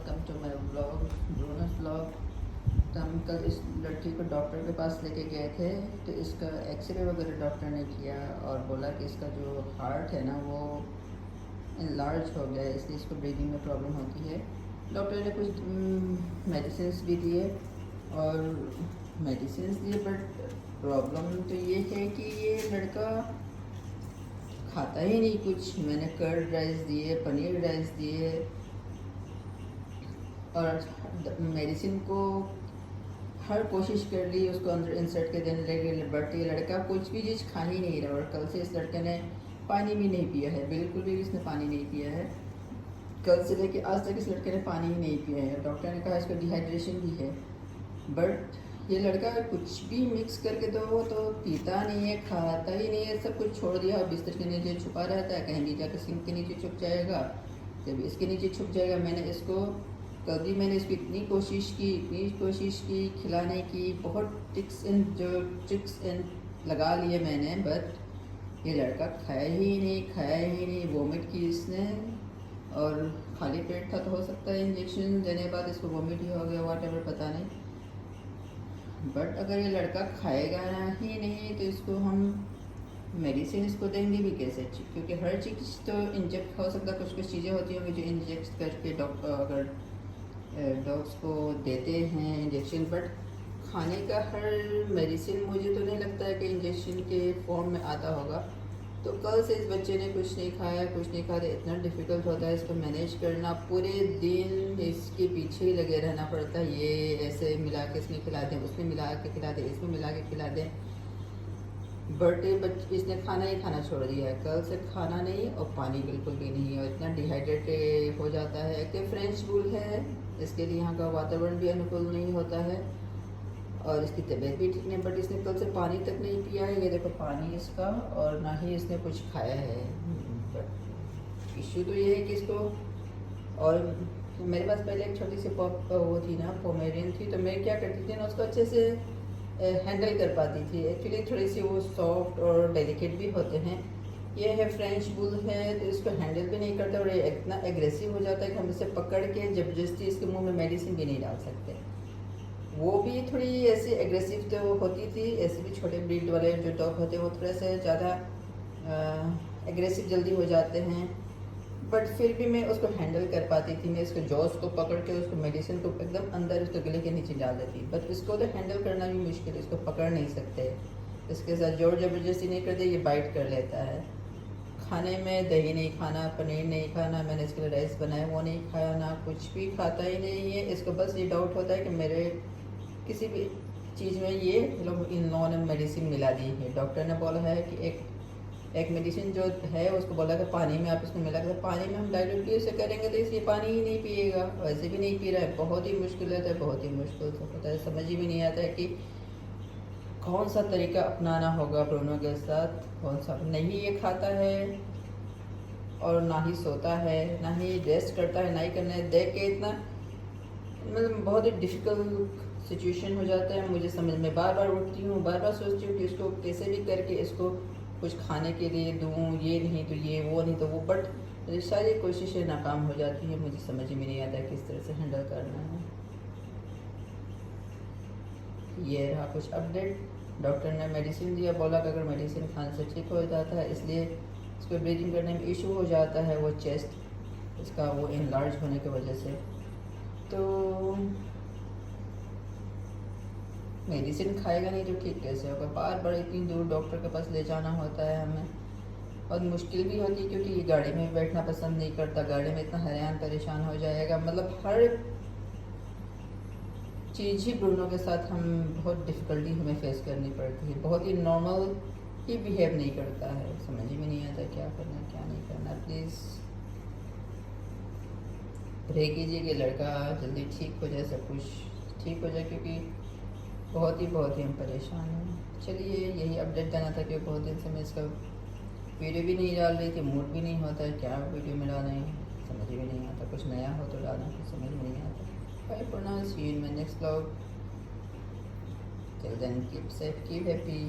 Welcome to my vlog, Bruno's vlog. तो हम कल इस लड़की को डॉक्टर के पास लेके गए थे, तो इसका एक्सरे वगैरह डॉक्टर ने किया और बोला कि इसका जो हार्ट है ना वो इनलार्ज हो गया है, इसलिए इसको ब्रीदिंग में प्रॉब्लम होती है। डॉक्टर ने कुछ मेडिसिन भी दिए और मेडिसिन दिए, बट प्रॉब्लम तो ये है कि ये लड़का खाता ही नहीं कुछ। मैंने कर्ड राइस दिए, पनीर राइस दिए और मेडिसिन को हर कोशिश कर ली उसको अंदर इंसर्ट के देने लगे, बट ये लड़का कुछ भी चीज़ खा ही नहीं रहा। और कल से इस लड़के ने पानी भी नहीं पिया है, बिल्कुल भी इसने पानी नहीं पिया है। कल से लेके आज तक इस लड़के ने पानी ही नहीं पिया है। डॉक्टर ने कहा इसको डिहाइड्रेशन भी है, बट ये लड़का कुछ भी मिक्स करके दो तो पीता नहीं है, खाता ही नहीं है, सब कुछ छोड़ दिया। बिस्तर के नीचे छुपा रहता है, कहीं भी जाकर सिंक के नीचे छुप जाएगा, जब इसके नीचे छुप जाएगा। मैंने इसकी इतनी कोशिश की खिलाने की, बहुत ट्रिक्स एंड लगा लिए मैंने, बट ये लड़का खाया ही नहीं। वोमिट की इसने, और खाली पेट था तो हो सकता है इंजेक्शन देने के बाद इसको वोमिट ही हो गया, व्हाटएवर, पता नहीं। बट अगर ये लड़का खाएगा ही नहीं तो इसको हम मेडिसिन इसको देंगे भी कैसे, क्योंकि हर चीज़ तो इंजेक्ट हो सकता है। कुछ चीज़ें होती होंगी जो इंजेक्ट करके डॉक्टर अगर डॉग्स को देते हैं इंजेक्शन, बट खाने का हर मेडिसिन मुझे तो नहीं लगता है कि इंजेक्शन के फॉर्म में आता होगा। तो कल से इस बच्चे ने कुछ नहीं खाया, इतना डिफ़िकल्ट होता है इसको मैनेज करना। पूरे दिन इसके पीछे ही लगे रहना पड़ता है, ये ऐसे मिला के इसमें खिला दें, उसमें मिला के खिला दें, इसमें मिला के खिला दें। बट इसने खाना ही खाना छोड़ दिया है, कल से खाना नहीं और पानी बिल्कुल भी नहीं, और इतना डिहाइड्रेटेड हो जाता है कि फ्रेंच बुल है, इसके लिए यहाँ का वातावरण भी अनुकूल नहीं होता है और इसकी तबीयत भी ठीक नहीं। बट इसने कल से पानी तक नहीं पिया है, ये देखो पानी इसका, और ना ही इसने कुछ खाया है। बट इश्यू तो ये है कि इसको, और मेरे पास पहले एक छोटी सी वो थी ना, पोमेरियन थी, तो मैं क्या करती थी ना, उसको अच्छे से हैंडल कर पाती थी। एक्चुअली थोड़ी सी वो सॉफ्ट और डेलिकेट भी होते हैं। ये है फ्रेंच बुल है, तो इसको हैंडल भी नहीं करता और ये इतना एग्रेसिव हो जाता है कि हम इसे पकड़ के ज़बरदस्ती इसके मुंह में मेडिसिन भी नहीं डाल सकते। वो भी थोड़ी ऐसी एग्रेसिव तो होती थी, ऐसे भी छोटे ब्रीड वाले जो डॉग होते हैं वो थोड़े से ज़्यादा एग्रेसिव जल्दी हो जाते हैं, बट फिर भी मैं उसको हैंडल कर पाती थी। मैं इसको जॉस को पकड़ के उसको मेडिसिन को एकदम अंदर उसको गले के नीचे डाल देती। बट इसको तो हैंडल करना भी मुश्किल है, इसको पकड़ नहीं सकते, इसके साथ जोर ज़बरदस्ती नहीं करते, ये बाइट कर लेता है। खाने में दही नहीं खाना, पनीर नहीं खाना, मैंने इसके लिए राइस बनाया वो नहीं खाया, ना कुछ भी खाता ही नहीं है। इसको बस ये डाउट होता है कि मेरे किसी भी चीज़ में ये लोग इन लोगों ने मेडिसिन मिला दी है। डॉक्टर ने बोला है कि एक मेडिसिन जो है उसको बोला कि पानी में आप इसको मिला कर, पानी में हम डाइल्यूट कैसे करेंगे, तो इसलिए पानी ही नहीं पिएगा, वैसे भी नहीं पी रहा है। बहुत ही मुश्किल है, बहुत ही मुश्किल से होता है, समझ ही भी नहीं आता है कि कौन सा तरीका अपनाना होगा ब्रूनो के साथ, कौन सा। नहीं ये खाता है और ना ही सोता है, ना ही रेस्ट करता है, ना ही करना है। देख के इतना मतलब बहुत ही डिफ़िकल्ट सिचुएशन हो जाता है मुझे समझ में। बार बार उठती हूँ, बार बार सोचती हूँ कि इसको कैसे भी करके इसको कुछ खाने के लिए दूँ, ये नहीं तो ये, वो नहीं तो वो, बट मेरी सारी कोशिशें नाकाम हो जाती हैं। मुझे समझ में नहीं आता किस तरह से हैंडल करना है। ये रहा कुछ अपडेट। डॉक्टर ने मेडिसिन दिया, बोला कि अगर मेडिसिन खाने से ठीक हो जाता है, इसलिए इसको ब्रीदिंग करने में इशू हो जाता है, वो चेस्ट इसका वो इनलार्ज होने की वजह से। तो मेडिसिन खाएगा नहीं तो ठीक कैसे होगा। बार बार इतनी दूर डॉक्टर के पास ले जाना होता है हमें, और मुश्किल भी होती है क्योंकि ये गाड़ी में बैठना पसंद नहीं करता, गाड़ी में इतना हैरान परेशान हो जाएगा। मतलब हर चीज़ ही ब्रूनो के साथ हम बहुत डिफ़िकल्टी हमें फेस करनी पड़ती है। बहुत ही नॉर्मल ही बिहेव नहीं करता है, समझ में नहीं आता क्या करना क्या नहीं करना। प्लीज़ प्रे कीजिए कि लड़का जल्दी ठीक हो जाए, सब कुछ ठीक हो जाए, क्योंकि बहुत ही हम परेशान हैं। चलिए यही अपडेट देना था कि बहुत दिन से मैं इसका वीडियो भी नहीं डाल रही थी, मूड भी नहीं होता है क्या वीडियो में डालना है, समझ भी नहीं आता। कुछ नया हो तो डालना, कुछ समझ में नहीं आता। Bye for now, see you in my next vlog. Till then keep safe, keep happy.